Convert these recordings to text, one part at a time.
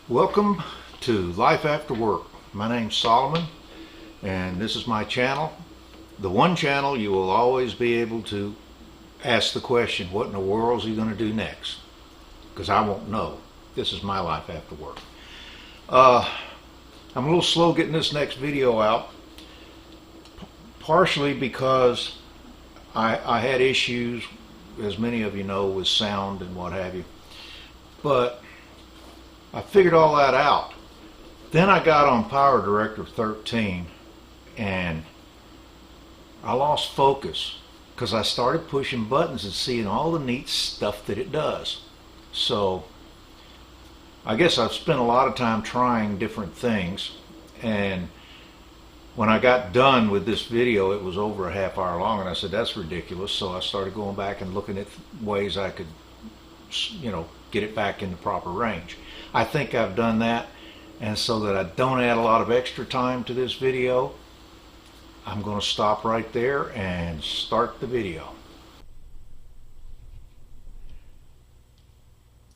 Welcome to Life After Work. My name's Solomon, and this is my channel. The one channel you will always be able to ask the question, what in the world is he going to do next? Because I won't know. This is my life after work. I'm a little slow getting this next video out, partially because I had issues, as many of you know, with sound and what have you. But I figured all that out. Then I got on Power Director 13 and I lost focus because I started pushing buttons and seeing all the neat stuff that it does. So I guess I've spent a lot of time trying different things, and when I got done with this video it was over a half hour long, and I said that's ridiculous. So I started going back and looking at ways I could, get it back in the proper range. I think I've done that, and so that I don't add a lot of extra time to this video, I'm going to stop right there and start the video.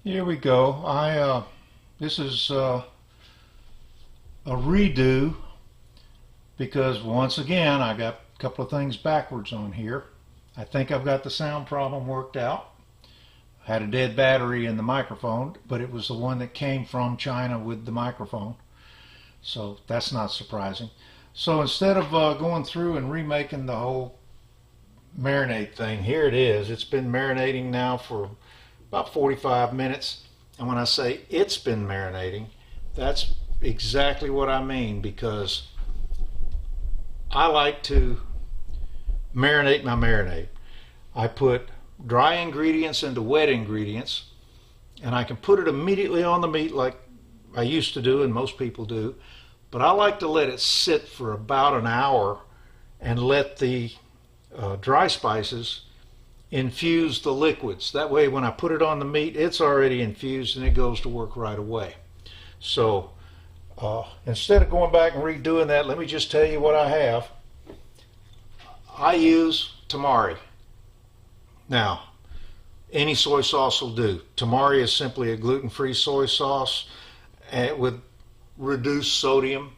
Here we go. This is a redo because once again I got a couple of things backwards on here. I think I've got the sound problem worked out. I had a dead battery in the microphone, but it was the one that came from China with the microphone, so that's not surprising. So instead of going through and remaking the whole marinade thing, here it is. It's been marinating now for about 45 minutes, and when I say it's been marinating, that's exactly what I mean, because I like to marinate my marinade. I put dry ingredients into wet ingredients, and I can put it immediately on the meat like I used to do and most people do, but I like to let it sit for about an hour and let the dry spices infuse the liquids. That way when I put it on the meat it's already infused and it goes to work right away. So instead of going back and redoing that, let me just tell you what I have. I use tamari. Now, any soy sauce will do. Tamari is simply a gluten-free soy sauce with reduced sodium.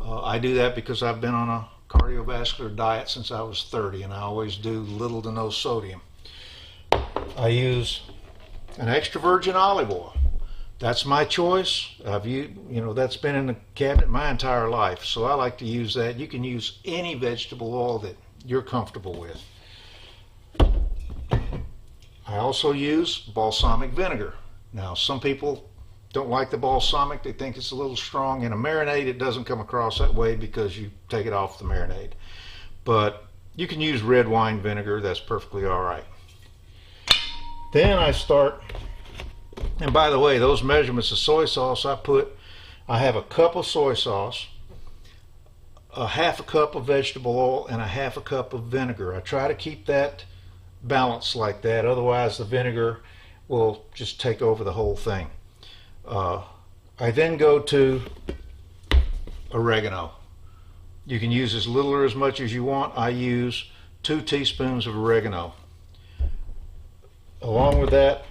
I do that because I've been on a cardiovascular diet since I was 30, and I always do little to no sodium. I use an extra virgin olive oil. That's my choice. That's been in the cabinet my entire life, so I like to use that. You can use any vegetable oil that you're comfortable with. I also use balsamic vinegar. Now, some people don't like the balsamic. They think it's a little strong. In a marinade, it doesn't come across that way because you take it off the marinade. But you can use red wine vinegar. That's perfectly all right. Then I start, and by the way, those measurements of soy sauce I have a cup of soy sauce, a half a cup of vegetable oil, and a half a cup of vinegar. I try to keep that balance like that, otherwise the vinegar will just take over the whole thing. I then go to oregano. You can use as little or as much as you want. I use 2 teaspoons of oregano. Along with that,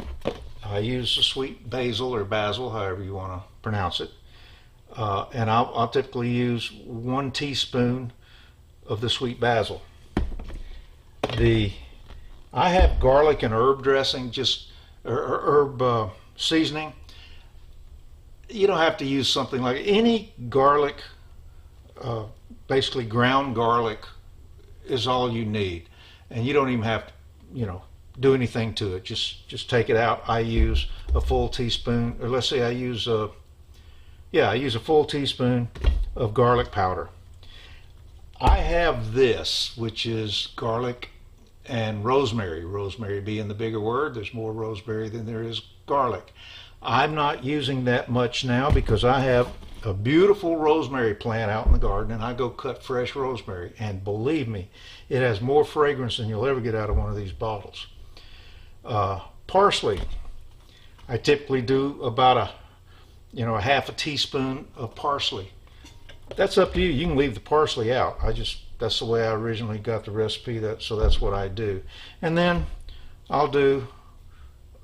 I use the sweet basil or basil, however you want to pronounce it, and I'll typically use 1 teaspoon of the sweet basil. I have garlic and herb dressing, herb seasoning. You don't have to use something like any garlic. Basically ground garlic is all you need, and you don't even have to do anything to it. Just take it out. I use a full teaspoon, or let's say I use a full teaspoon of garlic powder. I have this, which is garlic and rosemary. Rosemary being the bigger word. There's more rosemary than there is garlic. I'm not using that much now because I have a beautiful rosemary plant out in the garden, and I go cut fresh rosemary, and believe me, it has more fragrance than you'll ever get out of one of these bottles. Parsley, I typically do about a half a teaspoon of parsley. That's up to you. You can leave the parsley out. That's the way I originally got the recipe, so that's what I do. And then I'll do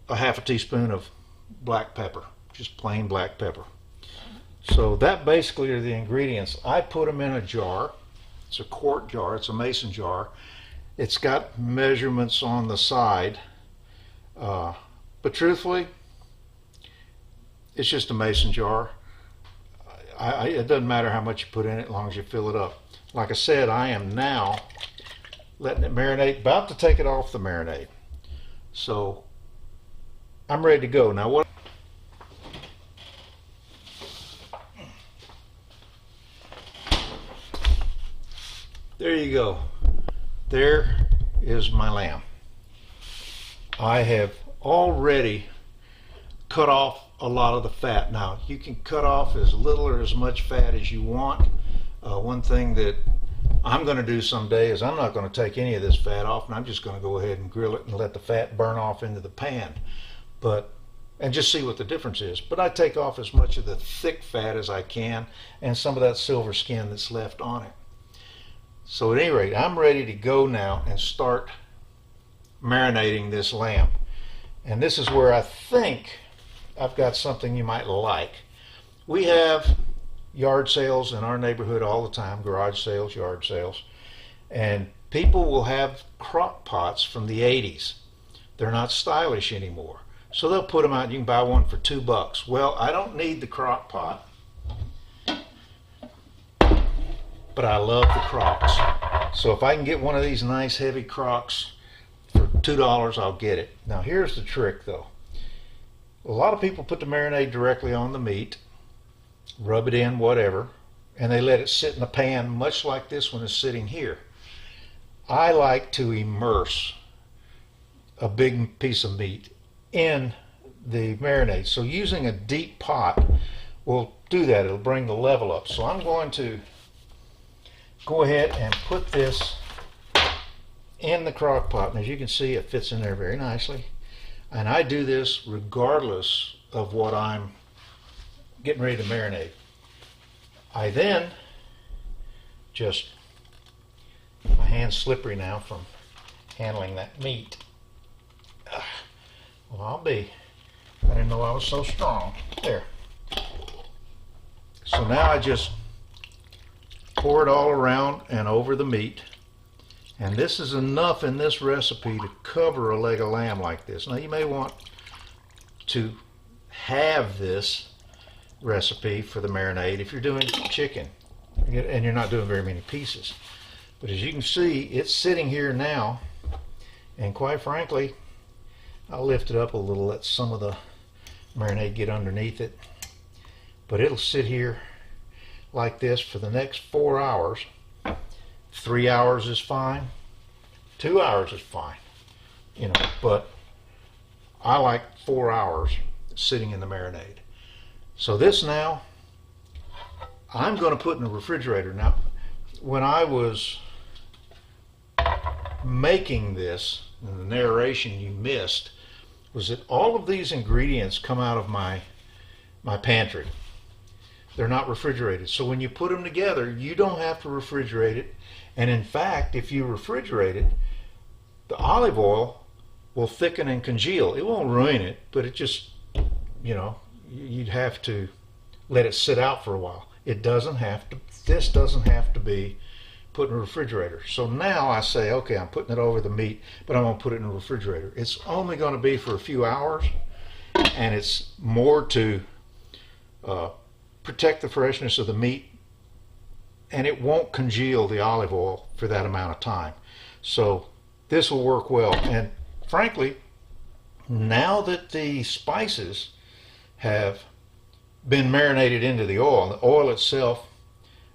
a half a teaspoon of black pepper, just plain black pepper. So that basically are the ingredients. I put them in a jar. It's a quart jar. It's a mason jar. It's got measurements on the side. But truthfully, it's just a mason jar. It doesn't matter how much you put in it as long as you fill it up. Like I said, I am now letting it marinate, about to take it off the marinade. So I'm ready to go. Now what? There you go. There is my lamb. I have already cut off a lot of the fat. Now you can cut off as little or as much fat as you want. One thing that I'm going to do someday is I'm not going to take any of this fat off, and I'm just going to go ahead and grill it and let the fat burn off into the pan, and just see what the difference is. But I take off as much of the thick fat as I can and some of that silver skin that's left on it. So at any rate, I'm ready to go now and start marinating this lamb. And this is where I think I've got something you might like. We have yard sales in our neighborhood all the time, garage sales, yard sales, and people will have crock pots from the 80s. They're not stylish anymore, so they'll put them out. You can buy one for $2. Well, I don't need the crock pot, but I love the crocks. So if I can get one of these nice heavy crocks for $2, I'll get it. Now here's the trick though. A lot of people put the marinade directly on the meat, rub it in, whatever, and they let it sit in the pan much like this one is sitting here. I like to immerse a big piece of meat in the marinade. So using a deep pot will do that. It'll bring the level up. So I'm going to go ahead and put this in the crock pot, and as you can see, it fits in there very nicely. And I do this regardless of what I'm getting ready to marinate. I then just, my hand's slippery now from handling that meat. Well, I didn't know I was so strong. There. So now I just pour it all around and over the meat. And this is enough in this recipe to cover a leg of lamb like this. Now you may want to have this recipe for the marinade if you're doing chicken and you're not doing very many pieces. But as you can see, it's sitting here now, and quite frankly, I'll lift it up a little, let some of the marinade get underneath it. But it'll sit here like this for the next 4 hours. 3 hours is fine. 2 hours is fine. But I like 4 hours sitting in the marinade. So this now, I'm going to put in the refrigerator. Now, when I was making this, and the narration you missed, was that all of these ingredients come out of my pantry. They're not refrigerated. So when you put them together, you don't have to refrigerate it. And in fact, if you refrigerate it, the olive oil will thicken and congeal. It won't ruin it, but it just, you'd have to let it sit out for a while. It doesn't have to, this doesn't have to be put in a refrigerator. So now I say, okay, I'm putting it over the meat, but I'm going to put it in a refrigerator. It's only going to be for a few hours, and it's more to protect the freshness of the meat, and it won't congeal the olive oil for that amount of time. So this will work well. And frankly, now that the spices have been marinated into the oil itself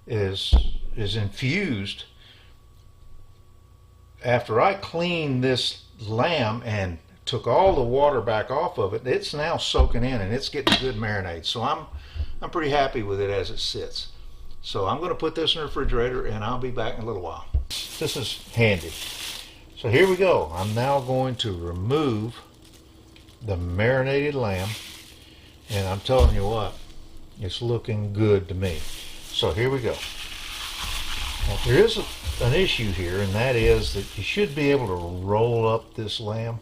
is infused. After I cleaned this lamb and took all the water back off of it, it's now soaking in and it's getting a good marinade. So I'm pretty happy with it as it sits. So I'm going to put this in the refrigerator, and I'll be back in a little while. This is handy. So here we go. I'm now going to remove the marinated lamb, and I'm telling you what, it's looking good to me. So here we go. Now, there is an issue here, and that is that you should be able to roll up this lamb.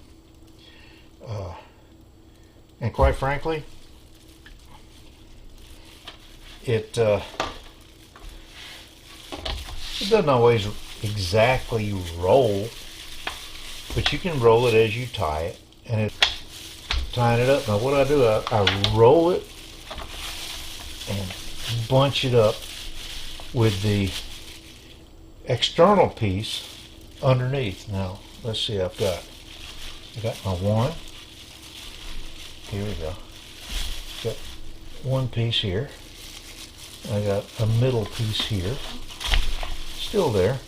And quite frankly, It doesn't always exactly roll, but you can roll it as you tie it, and it's tying it up. Now what I do, I roll it and bunch it up with the external piece underneath. Now let's see, I got my one. Here we go. Got one piece here. I got a middle piece here. Still there.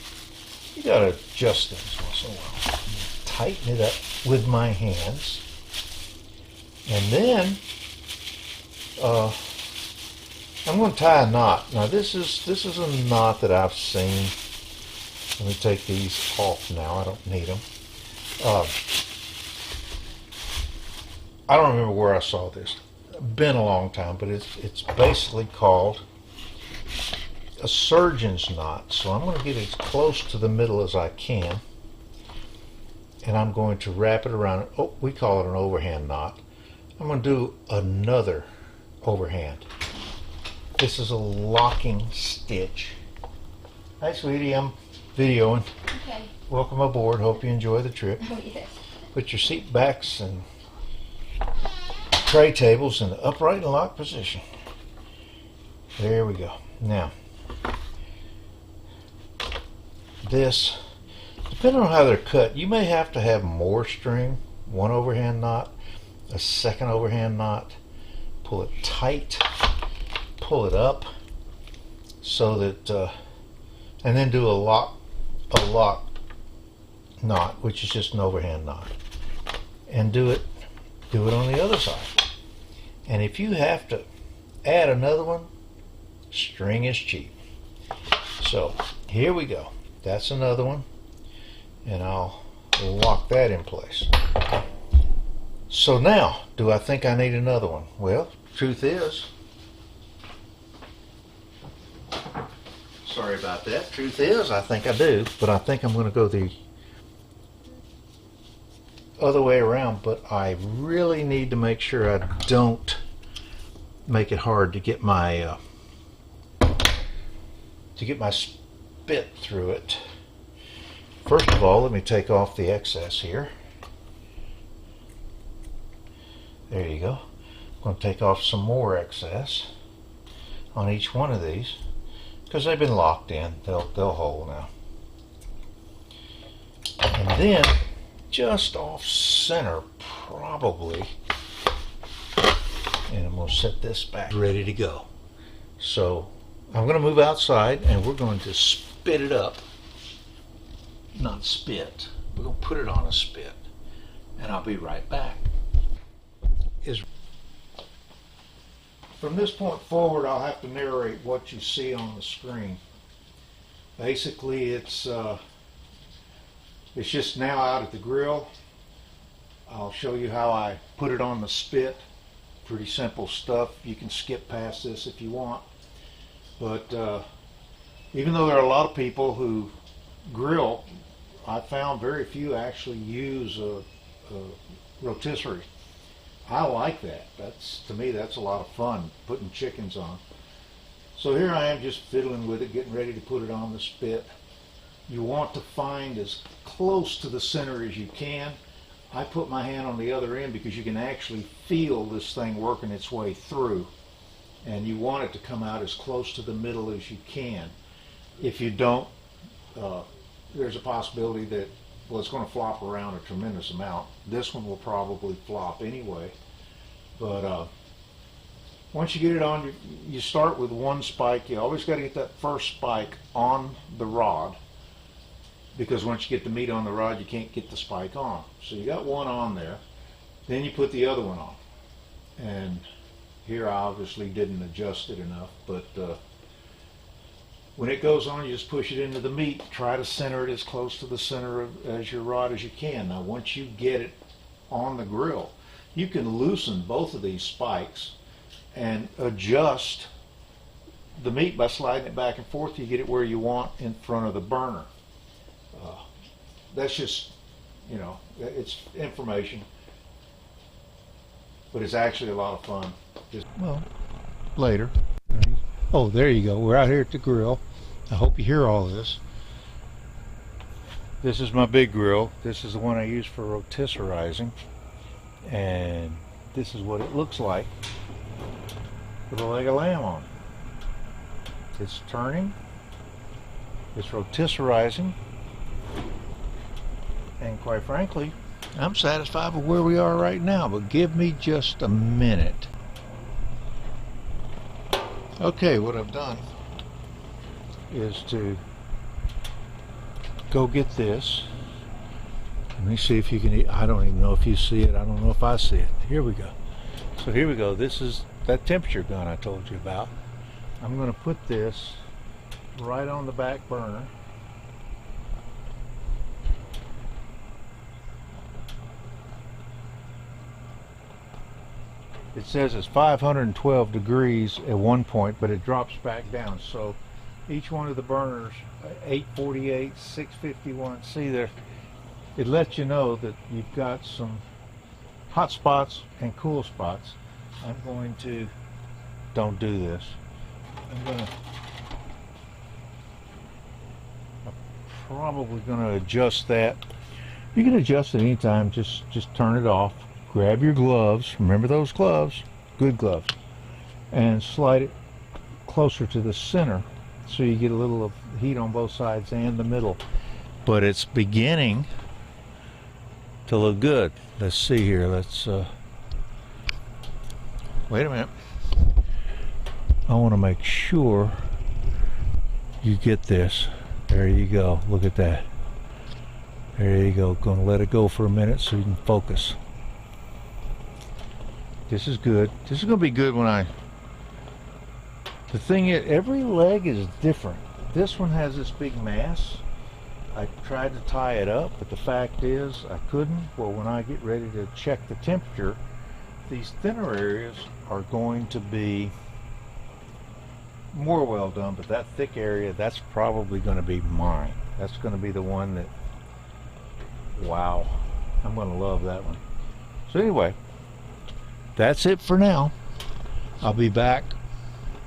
You gotta adjust things once in a while. Tighten it up with my hands. And then I'm going to tie a knot. Now this is a knot that I've seen. Let me take these off now. I don't need them. I don't remember where I saw this. Been a long time, but it's basically called a surgeon's knot. So I'm going to get as close to the middle as I can, and I'm going to wrap it around. Oh, we call it an overhand knot. I'm going to do another overhand. This is a locking stitch. Hi, sweetie, I'm videoing. Okay. Welcome aboard. Hope you enjoy the trip. Oh, yes. Put your seat backs and tray tables in the upright and locked position. There we go. Now, this, depending on how they're cut, you may have to have more string, one overhand knot, a second overhand knot, pull it tight, pull it up, so that, and then do a lock knot, which is just an overhand knot, and do it on the other side. And if you have to add another one, string is cheap. So here we go. That's another one, and I'll lock that in place. So now, do I think I need another one? Well, truth is, sorry about that. Truth is, I think I do, but I think I'm going to go the other way around. But I really need to make sure I don't make it hard to get my spit through it. First of all, let me take off the excess here. There you go. I'm going to take off some more excess on each one of these because they've been locked in. They'll hold now. And then just off center, probably, and I'm going to set this back ready to go. So I'm going to move outside and we're going to spit it up. Not spit. We're going to put it on a spit, and I'll be right back. From this point forward, I'll have to narrate what you see on the screen. Basically, it's just now out at the grill. I'll show you how I put it on the spit. Pretty simple stuff. You can skip past this if you want. But even though there are a lot of people who grill, I found very few actually use a rotisserie. I like that. To me, that's a lot of fun, putting chickens on. So here I am just fiddling with it, getting ready to put it on the spit. You want to find as close to the center as you can. I put my hand on the other end because you can actually feel this thing working its way through. And you want it to come out as close to the middle as you can. If you don't, there's a possibility that, well, it's going to flop around a tremendous amount. This one will probably flop anyway. But once you get it on, you start with one spike. You always got to get that first spike on the rod, because once you get the meat on the rod, you can't get the spike on. So you got one on there. Then you put the other one on. And here I obviously didn't adjust it enough, but when it goes on, you just push it into the meat. Try to center it as close to the center as your rod as you can. Now, once you get it on the grill, you can loosen both of these spikes and adjust the meat by sliding it back and forth. You get it where you want in front of the burner. That's just, you know, it's information, but it's actually a lot of fun. Well, later. Oh, there you go. We're out here at the grill. I hope you hear all this. This is my big grill. This is the one I use for rotisserising. And this is what it looks like with a leg of lamb on. It's turning. It's rotisserising. And quite frankly, I'm satisfied with where we are right now, but give me just a minute. Okay, what I've done is to go get this. Let me see if you can eat. I don't even know if you see it. I don't know if I see it. Here we go. So here we go. This is that temperature gun I told you about. I'm going to put this right on the back burner. It says it's 512 degrees at one point, but it drops back down. So each one of the burners, 848, 651, see there, it lets you know that you've got some hot spots and cool spots. I'm going to, don't do this. I'm probably going to adjust that. You can adjust it anytime, just turn it off. Grab your gloves, remember those gloves, good gloves, and slide it closer to the center so you get a little of heat on both sides and the middle. But it's beginning to look good. Let's see here. Let's wait a minute. I want to make sure you get this. There you go. Look at that. There you go. Going to let it go for a minute so you can focus. This is good. This is going to be good when the thing is, every leg is different. This one has this big mass. I tried to tie it up, but the fact is I couldn't. Well, when I get ready to check the temperature, these thinner areas are going to be more well done, but that thick area, that's probably going to be mine. That's going to be the one that, wow, I'm going to love that one. So anyway, that's it for now. I'll be back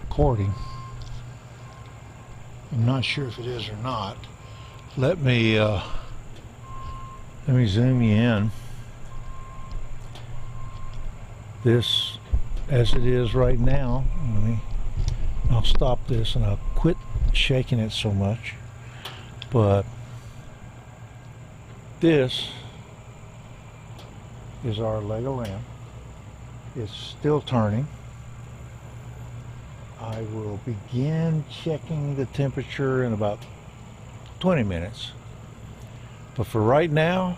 recording. I'm not sure if it is or not. Let me zoom you in. This, as it is right now, I'll stop this and I'll quit shaking it so much. But this is our leg of lamb. It's still turning. I will begin checking the temperature in about 20 minutes. But for right now,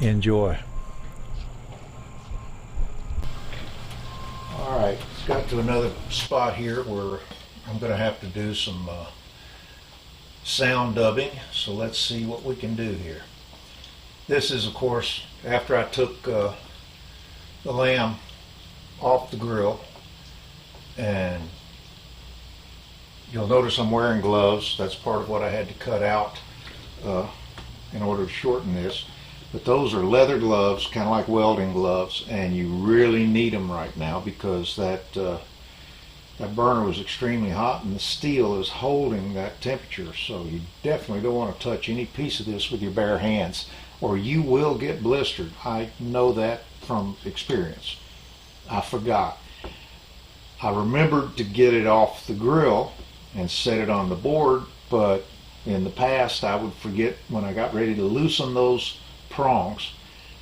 enjoy. Alright, it's got to another spot here where I'm going to have to do some sound dubbing. So let's see what we can do here. This is, of course, after I took the lamb off the grill, and you'll notice I'm wearing gloves. That's part of what I had to cut out in order to shorten this. But those are leather gloves, kind of like welding gloves, and you really need them right now because that burner was extremely hot and the steel is holding that temperature. So you definitely don't want to touch any piece of this with your bare hands or you will get blistered. I know that from experience. I forgot. I remembered to get it off the grill and set it on the board, but in the past I would forget when I got ready to loosen those prongs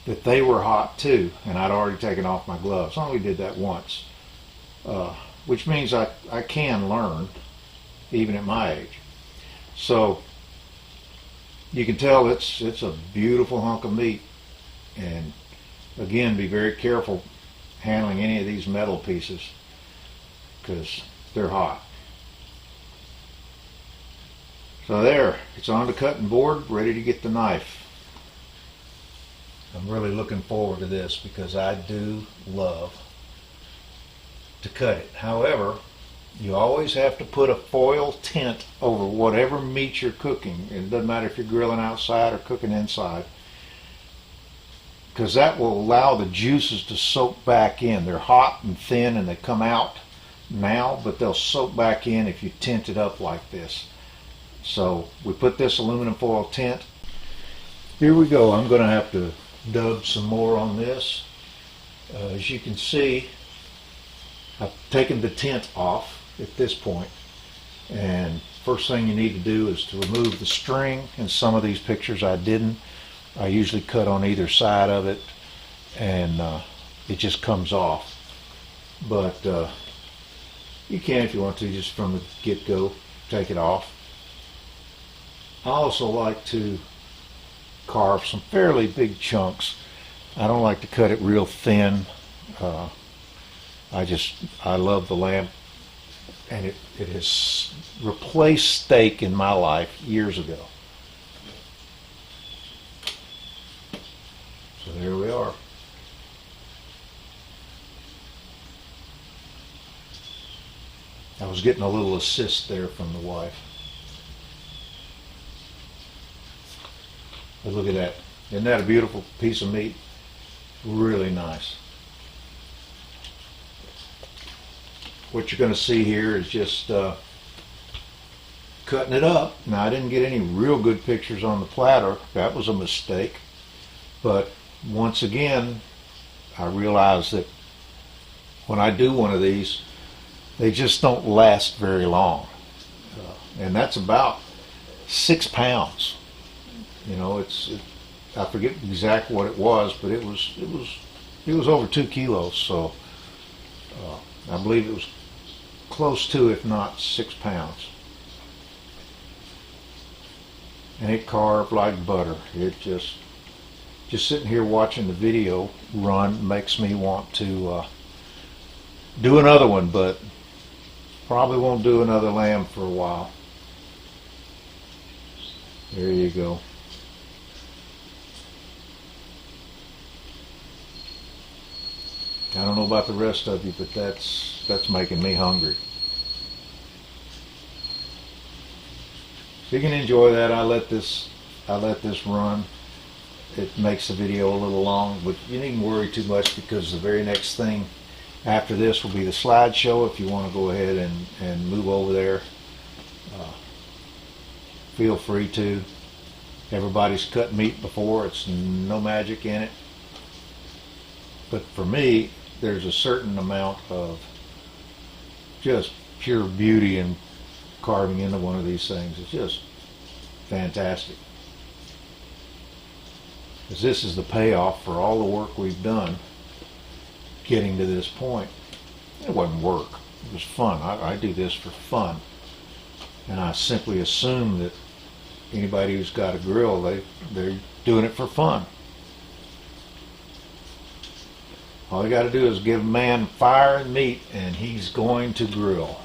that they were hot too, and I'd already taken off my gloves. I only did that once, which means I can learn even at my age. So you can tell it's a beautiful hunk of meat, and again, be very careful handling any of these metal pieces because they're hot. So there, it's on the cutting board, ready to get the knife. I'm really looking forward to this because I do love to cut it. However, you always have to put a foil tint over whatever meat you're cooking. It doesn't matter if you're grilling outside or cooking inside, because that will allow the juices to soak back in. They're hot and thin and they come out now, but they'll soak back in if you tint it up like this. So we put this aluminum foil tint. Here we go. I'm going to have to dub some more on this. As you can see, I've taken the tint off at this point, and first thing you need to do is to remove the string. In some of these pictures I didn't. I usually cut on either side of it, and it just comes off. But you can, if you want to, just from the get-go, take it off. I also like to carve some fairly big chunks. I don't like to cut it real thin. I love the lamb, and it has replaced steak in my life years ago. So there we are. I was getting a little assist there from the wife. But look at that. Isn't that a beautiful piece of meat? Really nice. What you're going to see here is just cutting it up. Now, I didn't get any real good pictures on the platter. That was a mistake. But once again, I realized that when I do one of these, they just don't last very long. And that's about 6 pounds. You know, I forget exactly what it was, but it was over 2 kilos. So I believe it was close to, if not 6 pounds. And it carved like butter. It just sitting here watching the video run makes me want to do another one, but probably won't do another lamb for a while. There you go. I don't know about the rest of you, but that's making me hungry. So you can enjoy that. I let this run. It makes the video a little long, but you needn't worry too much, because the very next thing after this will be the slideshow. If you want to go ahead and move over there, feel free to. Everybody's cut meat before. It's no magic in it. But for me, there's a certain amount of just pure beauty in carving into one of these things. It's just fantastic. Because this is the payoff for all the work we've done getting to this point. It wasn't work. It was fun. I do this for fun. And I simply assume that anybody who's got a grill, they're doing it for fun. All you got to do is give a man fire and meat, and he's going to grill.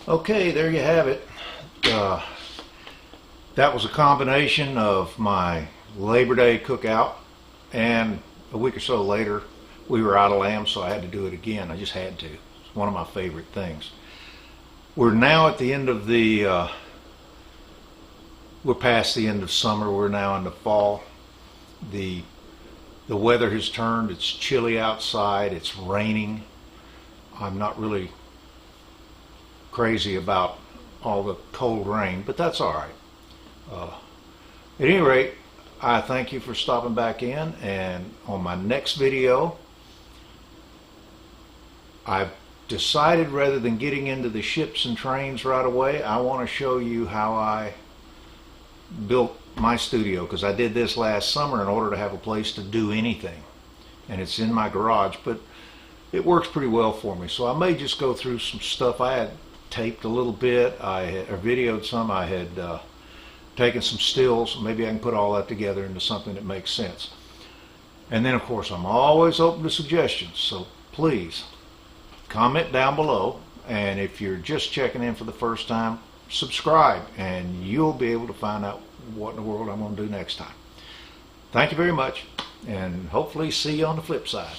Okay, there you have it. That was a combination of my Labor Day cookout, and a week or so later we were out of lamb, so I had to do it again. I just had to. It's one of my favorite things. We're now at the end of we're past the end of summer. We're now into fall. The weather has turned. It's chilly outside. It's raining. I'm not really crazy about all the cold rain, but that's all right. At any rate, I thank you for stopping back in, and on my next video, I've decided rather than getting into the ships and trains right away, I want to show you how I built my studio, because I did this last summer in order to have a place to do anything, and it's in my garage, but it works pretty well for me. So I may just go through some stuff. I had taped a little bit, I had videoed some, I had taken some stills. Maybe I can put all that together into something that makes sense. And then of course I'm always open to suggestions, so please comment down below, and if you're just checking in for the first time, subscribe, and you'll be able to find out what in the world I'm going to do next time. Thank you very much, and hopefully see you on the flip side.